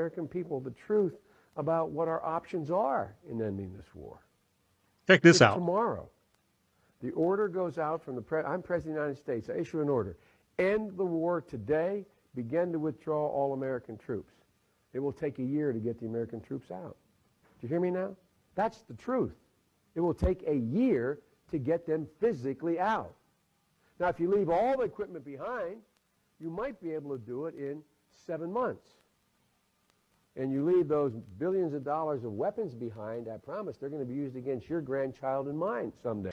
American people the truth about what our options are in ending this war. Check this It's out. tomorrow. The order goes out from I'm President of the United States. I issue an order. End the war today. Begin to withdraw all American troops. It will take a year to get the American troops out. Do you hear me now? That's the truth. It will take a year to get them physically out. Now, if you leave all the equipment behind, you might be able to do it in 7 months. And you leave those billions of dollars of weapons behind, I promise they're going to be used against your grandchild and mine someday.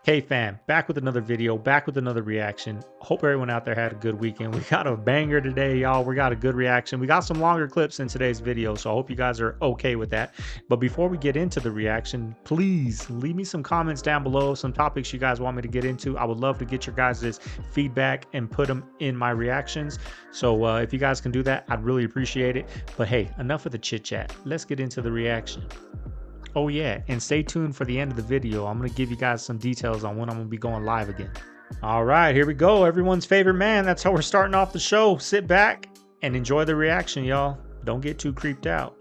Hey fam, back with another video, back with another reaction. Hope everyone out there had a good weekend. We got a banger today, y'all. We got a good reaction. We got some longer clips in today's video, so I hope you guys are okay with that. But before we get into the reaction, please leave me some comments down below, some topics you guys want me to get into. I would love to get your guys' feedback and put them in my reactions. So if you guys can do that, I'd really appreciate it. But hey, enough of the chit chat. Let's get into the reaction. Oh yeah, and stay tuned for the end of the video. I'm going to give you guys some details on when I'm going to be going live again. All right, here we go. Everyone's favorite man. That's how we're starting off the show. Sit back and enjoy the reaction, y'all. Don't get too creeped out.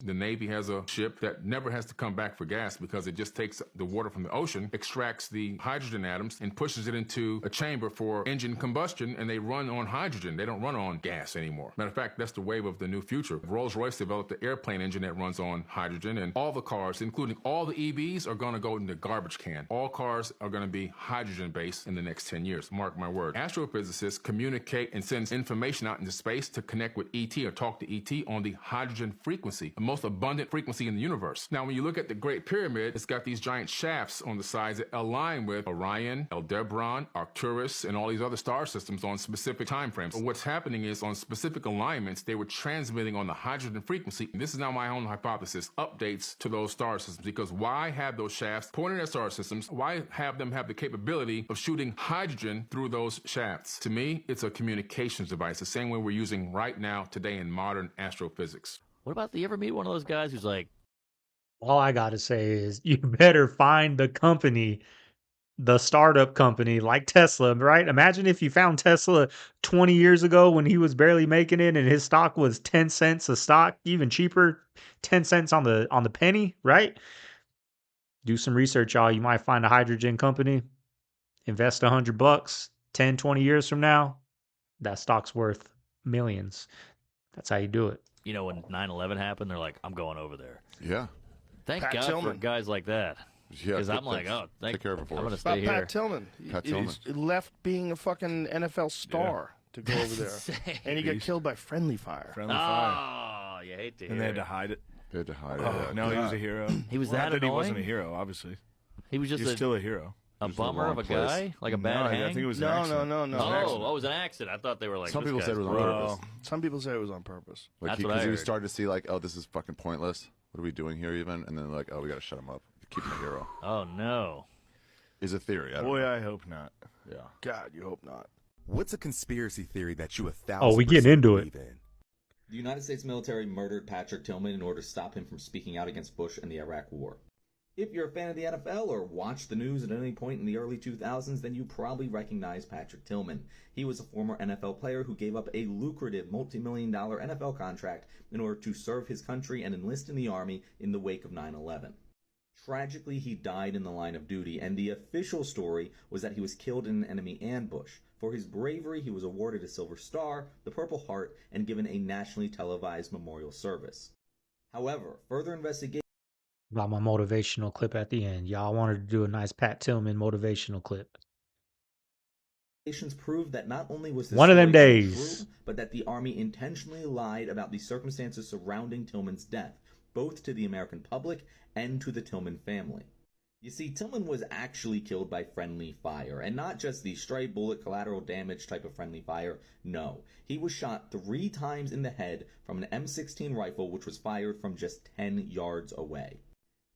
The Navy has a ship that never has to come back for gas because it just takes the water from the ocean, extracts the hydrogen atoms, and pushes it into a chamber for engine combustion, and they run on hydrogen. They don't run on gas anymore. Matter of fact, that's the wave of the new future. Rolls-Royce developed the airplane engine that runs on hydrogen, and all the cars, including all the EVs, are going to go in the garbage can. All cars are going to be hydrogen-based in the next 10 years. Mark my word. Astrophysicists communicate and send information out into space to connect with ET or talk to ET on the hydrogen frequency, most abundant frequency in the universe. Now, when you look at the Great Pyramid, it's got these giant shafts on the sides that align with Orion, Aldebaran, Arcturus, and all these other star systems on specific time frames. But what's happening is on specific alignments, they were transmitting on the hydrogen frequency. And this is now my own hypothesis, updates to those star systems. Because why have those shafts pointed at star systems? Why have them have the capability of shooting hydrogen through those shafts? To me, it's a communications device, the same way we're using right now today in modern astrophysics. What about, you ever meet one of those guys who's like, All I got to say is you better find the company, the startup company like Tesla, right? Imagine if you found Tesla 20 years ago when he was barely making it and his stock was 10 cents a stock, even cheaper, 10 cents on the penny, right? Do some research, y'all. You might find a hydrogen company, invest $100, 10, 20 years from now, that stock's worth millions. That's how you do it. you know, when 9/11 happened, they're like, I'm going over there. Yeah. Thank Pat God Tillman. for guys like that. Yeah. Because I'm like, oh, take care of it for I'm going to us. stay here. Pat Tillman. Pat He Tillman. left being a fucking NFL star to go over there. Insane. And he got killed by friendly fire. Friendly fire. Oh, you hate to hear And they had to it. hide it. They had to hide it. Oh, yeah. no, he was a hero. He was Well, that not that he wasn't a annoying? hero, obviously. He was just He's still a hero. a Just in the bummer wrong of a place. guy? Like a No, bad I hang? think it was an No, accident. no. It was an Oh, accident. it was an accident. I thought they were like, Some this people said guy's it was on brutal. purpose. Some people say it was on purpose. Like That's what I because he heard. started to see like, oh, this is fucking pointless. What are we doing here even? And then like, oh, we got to shut him up. Keep him a hero. Oh, no. Is a theory. I don't Boy, know. I hope not. Yeah. God, you hope not. What's a conspiracy theory that you 1,000% Oh, we getting into it. believe in? The United States military murdered Patrick Tillman in order to stop him from speaking out against Bush and the Iraq War. If you're a fan of the NFL or watched the news at any point in the early 2000s, then you probably recognize Patrick Tillman. He was a former NFL player who gave up a lucrative multi-million-dollar NFL contract in order to serve his country and enlist in the Army in the wake of 9/11. Tragically, he died in the line of duty, and the official story was that he was killed in an enemy ambush. For his bravery, he was awarded a Silver Star, the Purple Heart, and given a nationally televised memorial service. However, further investigation About my motivational clip at the end. Y'all wanted to do a nice Pat Tillman motivational clip. proved that not only was this One of them story days. true, but that the Army intentionally lied about the circumstances surrounding Tillman's death, both to the American public and to the Tillman family. You see, Tillman was actually killed by friendly fire, and not just the stray bullet collateral damage type of friendly fire. No, he was shot 3 times in the head from an M16 rifle which was fired from just 10 yards away.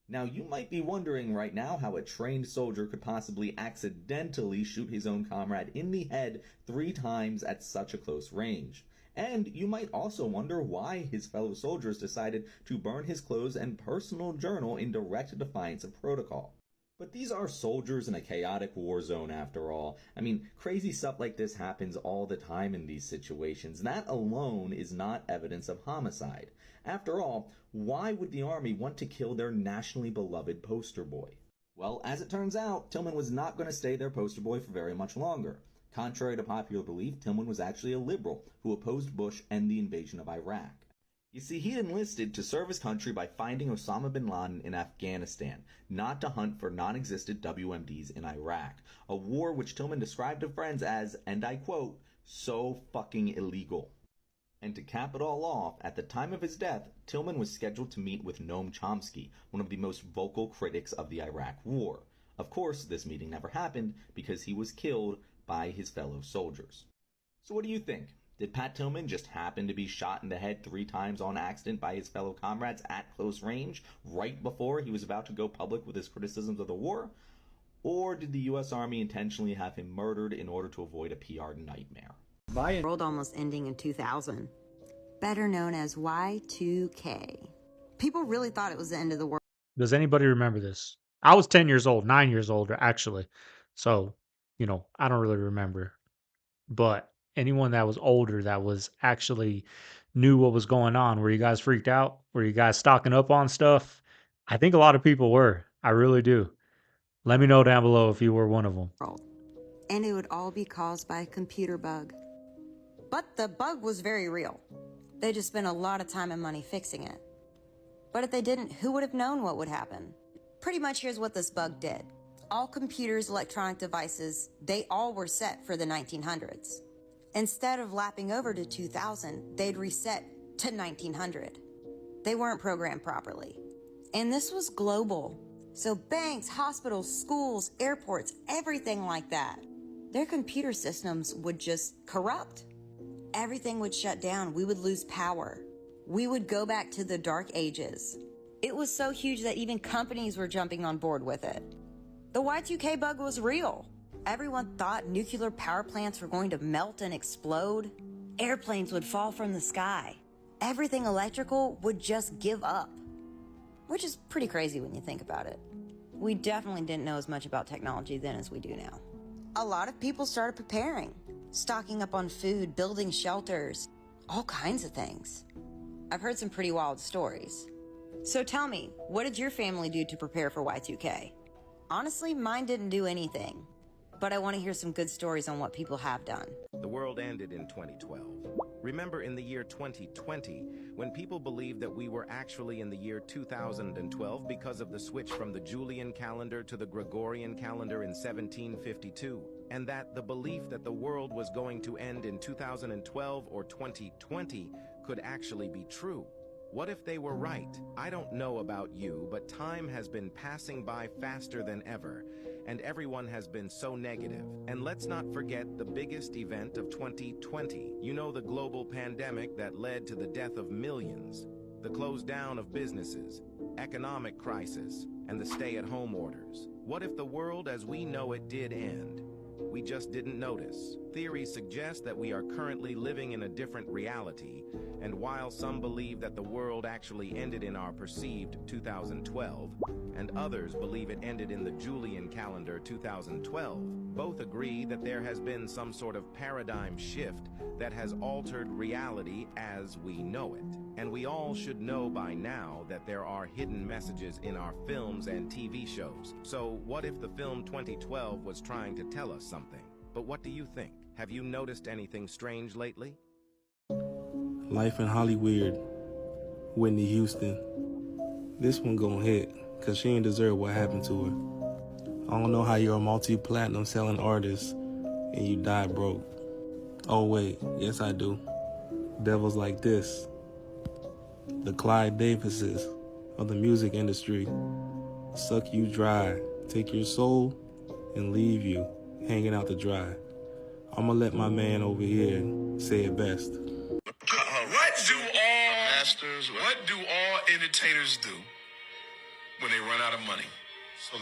Now, you might be wondering right now how a trained soldier could possibly accidentally shoot his own comrade in the head 3 times at such a close range. And you might also wonder why his fellow soldiers decided to burn his clothes and personal journal in direct defiance of protocol. But these are soldiers in a chaotic war zone after all. I mean, crazy stuff like this happens all the time in these situations. That alone is not evidence of homicide. After all, why would the Army want to kill their nationally beloved poster boy? Well, as it turns out, Tillman was not going to stay their poster boy for very much longer. Contrary to popular belief, Tillman was actually a liberal who opposed Bush and the invasion of Iraq. You see, he enlisted to serve his country by finding Osama bin Laden in Afghanistan, not to hunt for non-existent WMDs in Iraq, a war which Tillman described to friends as, and I quote, so fucking illegal. And to cap it all off, at the time of his death, Tillman was scheduled to meet with Noam Chomsky, one of the most vocal critics of the Iraq War. Of course, this meeting never happened because he was killed by his fellow soldiers. So what do you think? Did Pat Tillman just happen to be shot in the head 3 times on accident by his fellow comrades at close range right before he was about to go public with his criticisms of the war? Or did the U.S. Army intentionally have him murdered in order to avoid a PR nightmare? The world almost ending in 2000, better known as Y2K. People really thought it was the end of the world. Does anybody remember this? I was 10 years old, 9 years old, actually. So, I don't really remember. But anyone that was older that was actually knew what was going on, were you guys freaked out? Were you guys stocking up on stuff? I think a lot of people were. I really do. Let me know down below if you were one of them. And it would all be caused by a computer bug. But the bug was very real. They just spent a lot of time and money fixing it. But if they didn't, who would have known what would happen? Pretty much here's what this bug did. All computers, electronic devices, they all were set for the 1900s. Instead of lapping over to 2000, they'd reset to 1900. They weren't programmed properly. And this was global. So banks, hospitals, schools, airports, everything like that. Their computer systems would just corrupt. Everything would shut down. We would lose power. We would go back to the dark ages. It was so huge that even companies were jumping on board with it. The Y2K bug was real. Everyone thought nuclear power plants were going to melt and explode. Airplanes would fall from the sky. Everything electrical would just give up. Which is pretty crazy when you think about it. We definitely didn't know as much about technology then as we do now. A lot of people started preparing, stocking up on food, building shelters, all kinds of things. I've heard some pretty wild stories. So tell me, what did your family do to prepare for Y2K? Honestly, mine didn't do anything, but I want to hear some good stories on what people have done. The world ended in 2012. Remember in the year 2020, when people believed that we were actually in the year 2012 because of the switch from the Julian calendar to the Gregorian calendar in 1752, and that the belief that the world was going to end in 2012 or 2020 could actually be true. What if they were right? I don't know about you, but time has been passing by faster than ever, and everyone has been so negative. And let's not forget the biggest event of 2020. You know, the global pandemic that led to the death of millions, the close down of businesses, economic crisis, and the stay-at-home orders. What if the world as we know it did end? We just didn't notice. Theories suggest that we are currently living in a different reality, and while some believe that the world actually ended in our perceived 2012, and others believe it ended in the Julian calendar 2012, both agree that there has been some sort of paradigm shift that has altered reality as we know it. And we all should know by now that there are hidden messages in our films and TV shows. So what if the film 2012 was trying to tell us something? But what do you think? Have you noticed anything strange lately? Life in Hollywood, Whitney Houston. This one gon' hit, cause she ain't deserve what happened to her. I don't know how you're a multi-platinum selling artist and you die broke. Oh wait, yes I do. Devils like this. The Clyde Davises of the music industry. Suck you dry, take your soul, and leave you hanging out to dry. I'ma let my man over here say it best. What do all entertainers do when they run out of money? So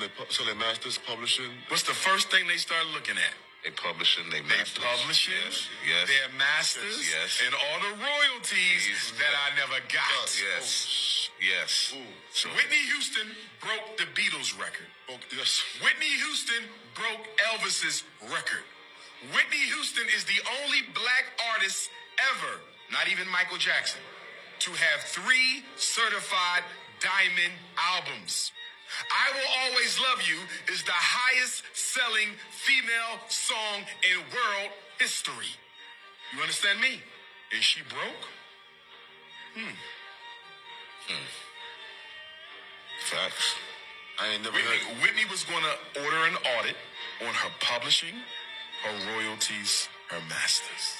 their masters publishing. What's the first thing they start looking at? They publishing their masters. They publishing yes. their masters yes. and all the royalties that I never got. Yes. Yes. So Whitney Houston broke the Beatles record. Yes. Whitney Houston broke Elvis's record. Whitney Houston is the only black artist ever, not even Michael Jackson, to have 3 certified diamond albums. I Will Always Love You is the highest selling female song in world history. You understand me? And she broke? Facts. I ain't never heard. Whitney was going to order an audit on her publishing, her royalties, her masters.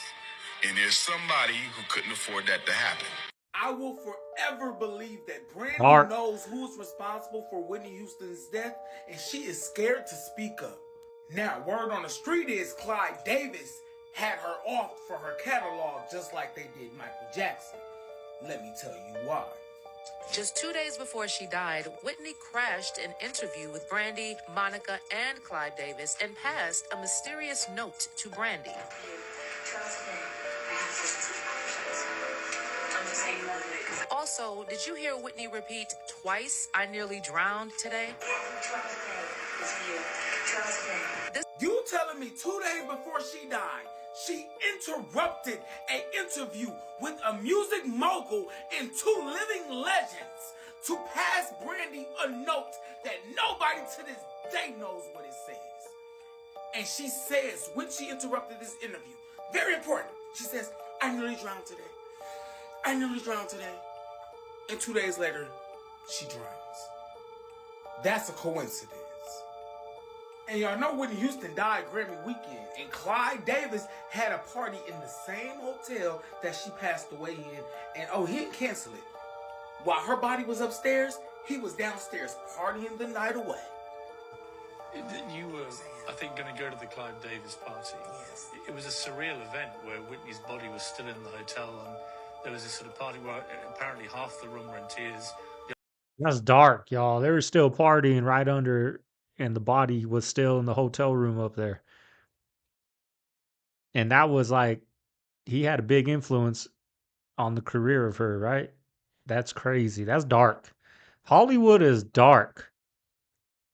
And there's somebody who couldn't afford that to happen. I will forever believe that Brandy Hart. knows who's responsible for Whitney Houston's death, and she is scared to speak up. Now, word on the street is Clyde Davis had her off for her catalog just like they did Michael Jackson. Let me tell you why. Just 2 days before she died, Whitney crashed an interview with Brandy, Monica, and Clyde Davis and passed a mysterious note to Brandy. Also, did you hear Whitney repeat twice, "I nearly drowned" today? You telling me 2 days before she died, she interrupted an interview with a music mogul and 2 living legends to pass Brandy a note that nobody to this day knows what it says. And she says, when she interrupted this interview, very important, she says, "I nearly drowned today. I nearly drowned today." And 2 days later, she drowns. That's a coincidence. And y'all know Whitney Houston died Grammy weekend, and Clyde Davis had a party in the same hotel that she passed away in, and he didn't cancel it. While her body was upstairs, he was downstairs partying the night away. You were, I think, going to go to the Clyde Davis party. Yes. It was a surreal event where Whitney's body was still in the hotel, and there was this sort of party where apparently half the room were in tears. That's dark, y'all. They were still partying right under, and the body was still in the hotel room up there. And that was like, he had a big influence on the career of her, right? That's crazy. That's dark. Hollywood is dark.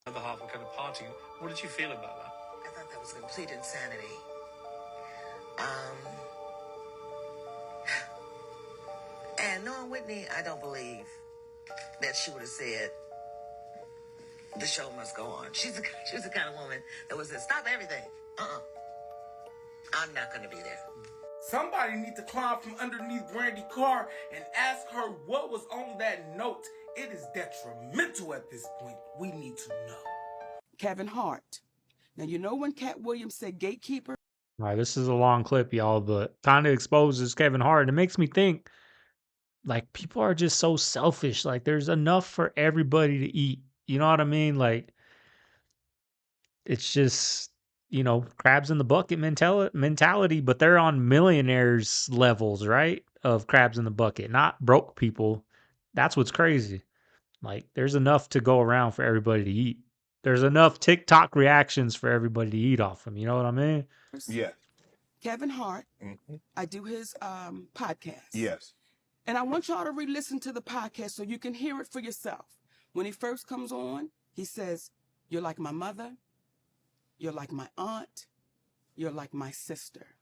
The other half were kind of partying. What did you feel about that? I thought that was complete insanity. And knowing Whitney, I don't believe that she would have said, "The show must go on." She was the kind of woman that would say, "Stop everything. I'm not going to be there." Somebody need to climb from underneath Brandy's car and ask her what was on that note. It is detrimental at this point. We need to know. Kevin Hart. Now, you know when Cat Williams said gatekeeper? All right, this is a long clip, y'all, but kind of exposes Kevin Hart. It makes me think, like, people are just so selfish. Like, there's enough for everybody to eat. You know what I mean? Like, it's just, crabs in the bucket mentality, but they're on millionaires levels, right? Of crabs in the bucket, not broke people. That's what's crazy. Like, there's enough to go around for everybody to eat. There's enough TikTok reactions for everybody to eat off them. You know what I mean? Yeah. Kevin Hart. I do his podcast. Yes. And I want y'all to re-listen to the podcast so you can hear it for yourself. When he first comes on, he says, "You're like my mother. You're like my aunt. You're like my sister."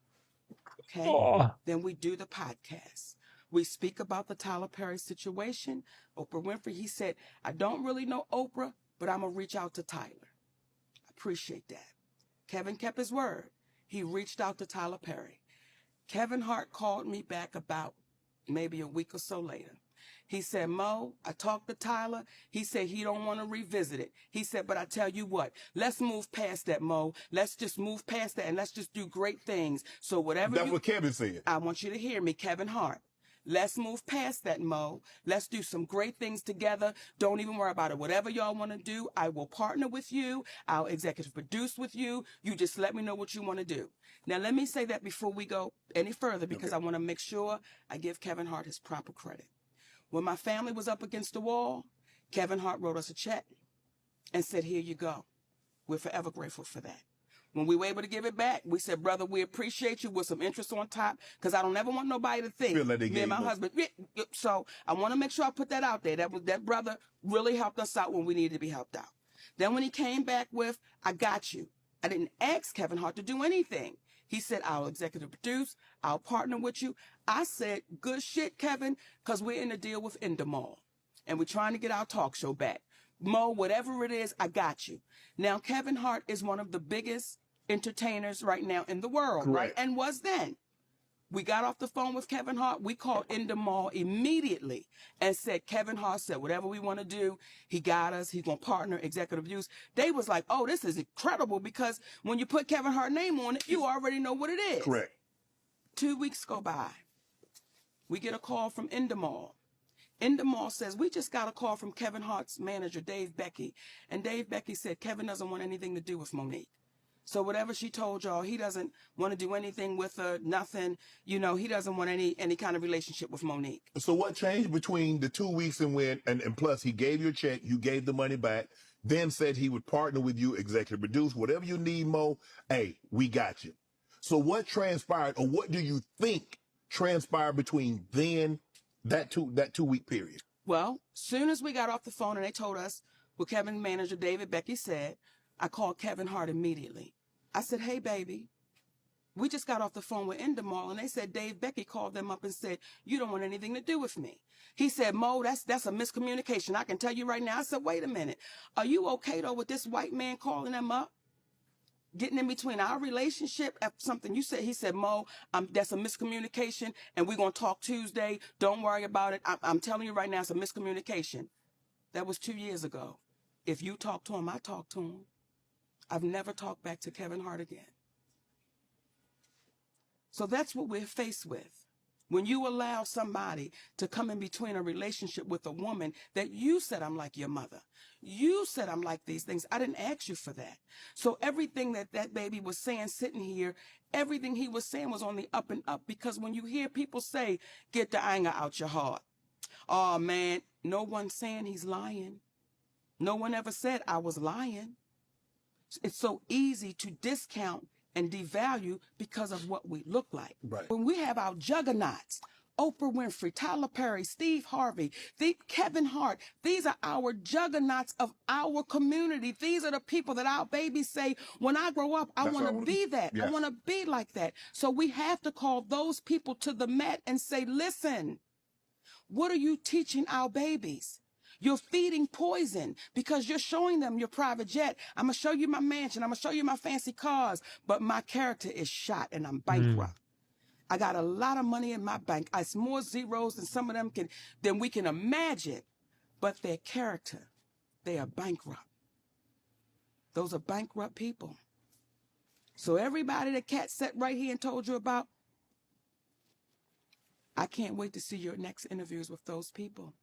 Okay? Oh. Then we do the podcast. We speak about the Tyler Perry situation. Oprah Winfrey, he said, "I don't really know Oprah, but I'm going to reach out to Tyler." I appreciate that. Kevin kept his word. He reached out to Tyler Perry. Kevin Hart called me back about maybe a week or so later. He said, "Mo, I talked to Tyler. He said he don't want to revisit it. He said, but I tell you what, let's move past that, Mo. Let's just move past that and let's just do great things. So whatever That's what Kevin said. I want you to hear me, Kevin Hart. Let's move past that, Mo. Let's do some great things together. Don't even worry about it. Whatever y'all want to do, I will partner with you. I'll executive produce with you. You just let me know what you want to do." Now, let me say that before we go any further, because I want to make sure I give Kevin Hart his proper credit. When my family was up against the wall, Kevin Hart wrote us a check and said, "Here you go." We're forever grateful for that. When we were able to give it back, we said, brother, we appreciate you with some interest on top, because I don't ever want nobody to think, Feel like they me and my gave up. husband. So I want to make sure I put that out there. That brother really helped us out when we needed to be helped out. Then when he came back with, I got you, I didn't ask Kevin Hart to do anything. He said, I'll executive produce, I'll partner with you. I said, good shit, Kevin, because we're in a deal with Endemol, and we're trying to get our talk show back. Mo, whatever it is, I got you. Now, Kevin Hart is one of the biggest entertainers right now in the world, right? And was then. We got off the phone with Kevin Hart. We called Endemol immediately and said, Kevin Hart said, whatever we want to do, he got us. He's going to partner, executive use. They was like, oh, this is incredible, because when you put Kevin Hart's name on it, you already know what it is. Correct. 2 weeks go by. We get a call from Endemol. Endemol says, we just got a call from Kevin Hart's manager, Dave Becky. And Dave Becky said, Kevin doesn't want anything to do with Monique. So whatever she told y'all, he doesn't want to do anything with her, nothing. You know, he doesn't want any kind of relationship with Monique. So what changed between the 2 weeks and plus he gave you a check, you gave the money back, then said he would partner with you, executive produce, whatever you need, Mo, hey, we got you. So what transpired, or what do you think transpired between then, that 2 week period? Well, soon as we got off the phone and they told us what Kevin's manager, David Becky, said, I called Kevin Hart immediately. I said, hey, baby, we just got off the phone with Endemol, and they said Dave Becky called them up and said, you don't want anything to do with me. He said, Mo, that's a miscommunication. I can tell you right now. I said, wait a minute. Are you okay, though, with this white man calling them up? Getting in between our relationship at something you said. He said, Mo, that's a miscommunication, and we're going to talk Tuesday. Don't worry about it. I'm telling you right now, it's a miscommunication. That was 2 years ago. If you talk to him, I talk to him. I've never talked back to Kevin Hart again. So that's what we're faced with. When you allow somebody to come in between a relationship with a woman that you said, I'm like your mother. You said I'm like these things. I didn't ask you for that. So everything that baby was saying sitting here, everything he was saying was on the up and up, because when you hear people say, get the anger out your heart. Oh, man, no one's saying he's lying. No one ever said I was lying. It's so easy to discount and devalue because of what we look like. Right. When we have our juggernauts, Oprah Winfrey, Tyler Perry, Steve Harvey, Kevin Hart, these are our juggernauts of our community. These are the people that our babies say, when I grow up, I want to be that. Yes. I want to be like that. So we have to call those people to the mat and say, listen, what are you teaching our babies? You're feeding poison because you're showing them your private jet. I'm going to show you my mansion. I'm going to show you my fancy cars. But my character is shot and I'm bankrupt. I got a lot of money in my bank. It's more zeros than some of them than we can imagine. But their character, they are bankrupt. Those are bankrupt people. So everybody that Kat sat right here and told you about, I can't wait to see your next interviews with those people.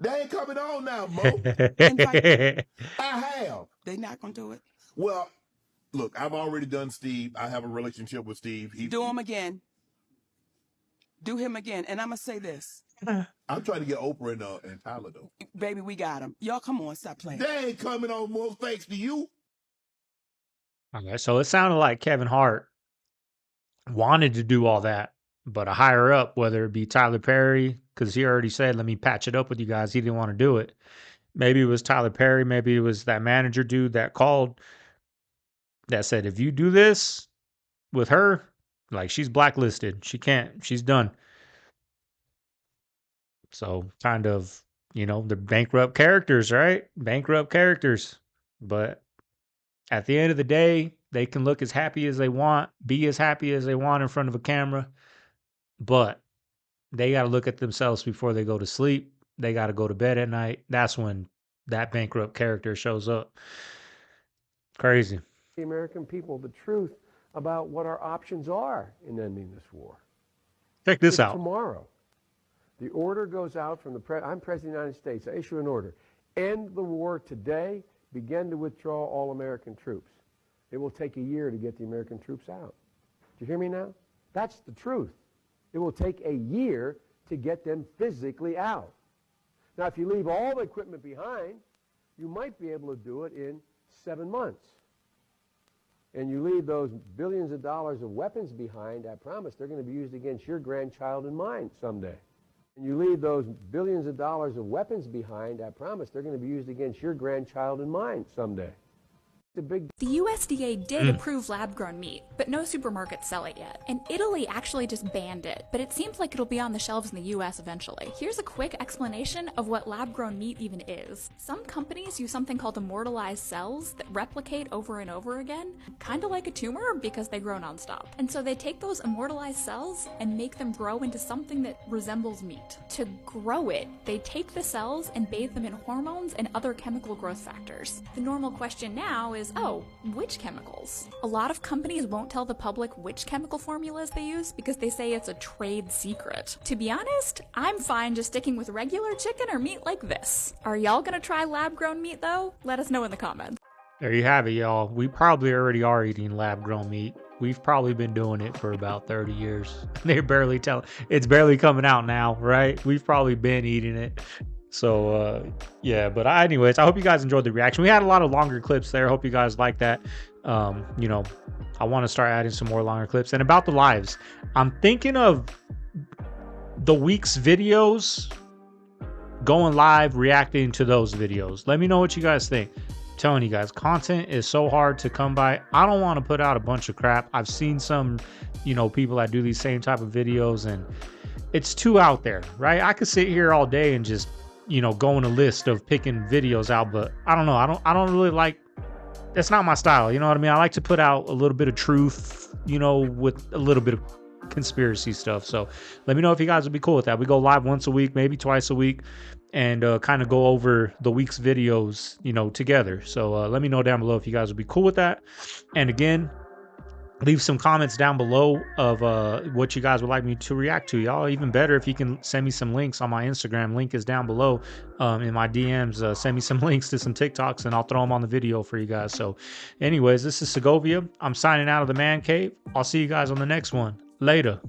They ain't coming on now, Mo. I have. They not going to do it? Well, look, I've already done Steve. I have a relationship with Steve. Do him again. Do him again. And I'm going to say this. I'm trying to get Oprah and Tyler, though. Baby, we got him. Y'all, come on, stop playing. They ain't coming on, Mo, thanks to you. Okay, so it sounded like Kevin Hart wanted to do all that, but a higher up, whether it be Tyler Perry, because he already said, let me patch it up with you guys. He didn't want to do it. Maybe it was Tyler Perry. Maybe it was that manager dude that called that said, if you do this with her, like, she's blacklisted. She can't. She's done. So kind of, you know, the bankrupt characters, right? Bankrupt characters. But at the end of the day, they can look as happy as they want, be as happy as they want in front of a camera. But they got to look at themselves before they go to sleep. They got to go to bed at night. That's when that bankrupt character shows up. Crazy. The American people the truth about what our options are in ending this war. Check this out. Tomorrow, the order goes out from the I'm President of the United States. I issue an order. End the war today. Begin to withdraw all American troops. It will take a year to get the American troops out. Do you hear me now? That's the truth. It will take a year to get them physically out. Now, if you leave all the equipment behind, you might be able to do it in 7 months. and you leave those billions of dollars of weapons behind, I promise they're going to be used against your grandchild and mine someday. And you leave those billions of dollars of weapons behind, I promise they're going to be used against your grandchild and mine someday. The USDA did approve lab-grown meat, but no supermarkets sell it yet. And Italy actually just banned it, but it seems like it'll be on the shelves in the US eventually. Here's a quick explanation of what lab-grown meat even is. Some companies use something called immortalized cells that replicate over and over again, kind of like a tumor because they grow nonstop. And so they take those immortalized cells and make them grow into something that resembles meat. To grow it, they take the cells and bathe them in hormones and other chemical growth factors. The normal question now is, oh, which chemicals? A lot of companies won't tell the public which chemical formulas they use because they say it's a trade secret. To be honest, I'm fine just sticking with regular chicken or meat like this. Are y'all gonna try lab-grown meat though? Let us know in the comments. There you have it, y'all. We probably already are eating lab-grown meat. We've probably been doing it for about 30 years. They're barely it's barely coming out now, right? We've probably been eating it. So yeah, but anyways, I hope you guys enjoyed the reaction. We had a lot of longer clips there. Hope you guys like that. You know, I want to start adding some more longer clips. And about the lives, I'm thinking of the week's videos going live, reacting to those videos. Let me know what you guys think. I'm telling you guys, content is so hard to come by. I don't want to put out a bunch of crap. I've seen some, you know, people that do these same type of videos, and it's too out there, right? I could sit here all day and just, you know, go on a list of picking videos out, but I don't know. I don't really like, that's not my style. You know what I mean? I like to put out a little bit of truth, you know, with a little bit of conspiracy stuff. So let me know if you guys would be cool with that. We go live once a week, maybe twice a week, and kind of go over the week's videos, you know, together. So let me know down below if you guys would be cool with that. And again, leave some comments down below of what you guys would like me to react to. Y'all, even better if you can send me some links on my Instagram. Link is down below in my DMs. Send me some links to some TikToks and I'll throw them on the video for you guys. So anyways, this is Segovia. I'm signing out of the man cave. I'll see you guys on the next one. Later.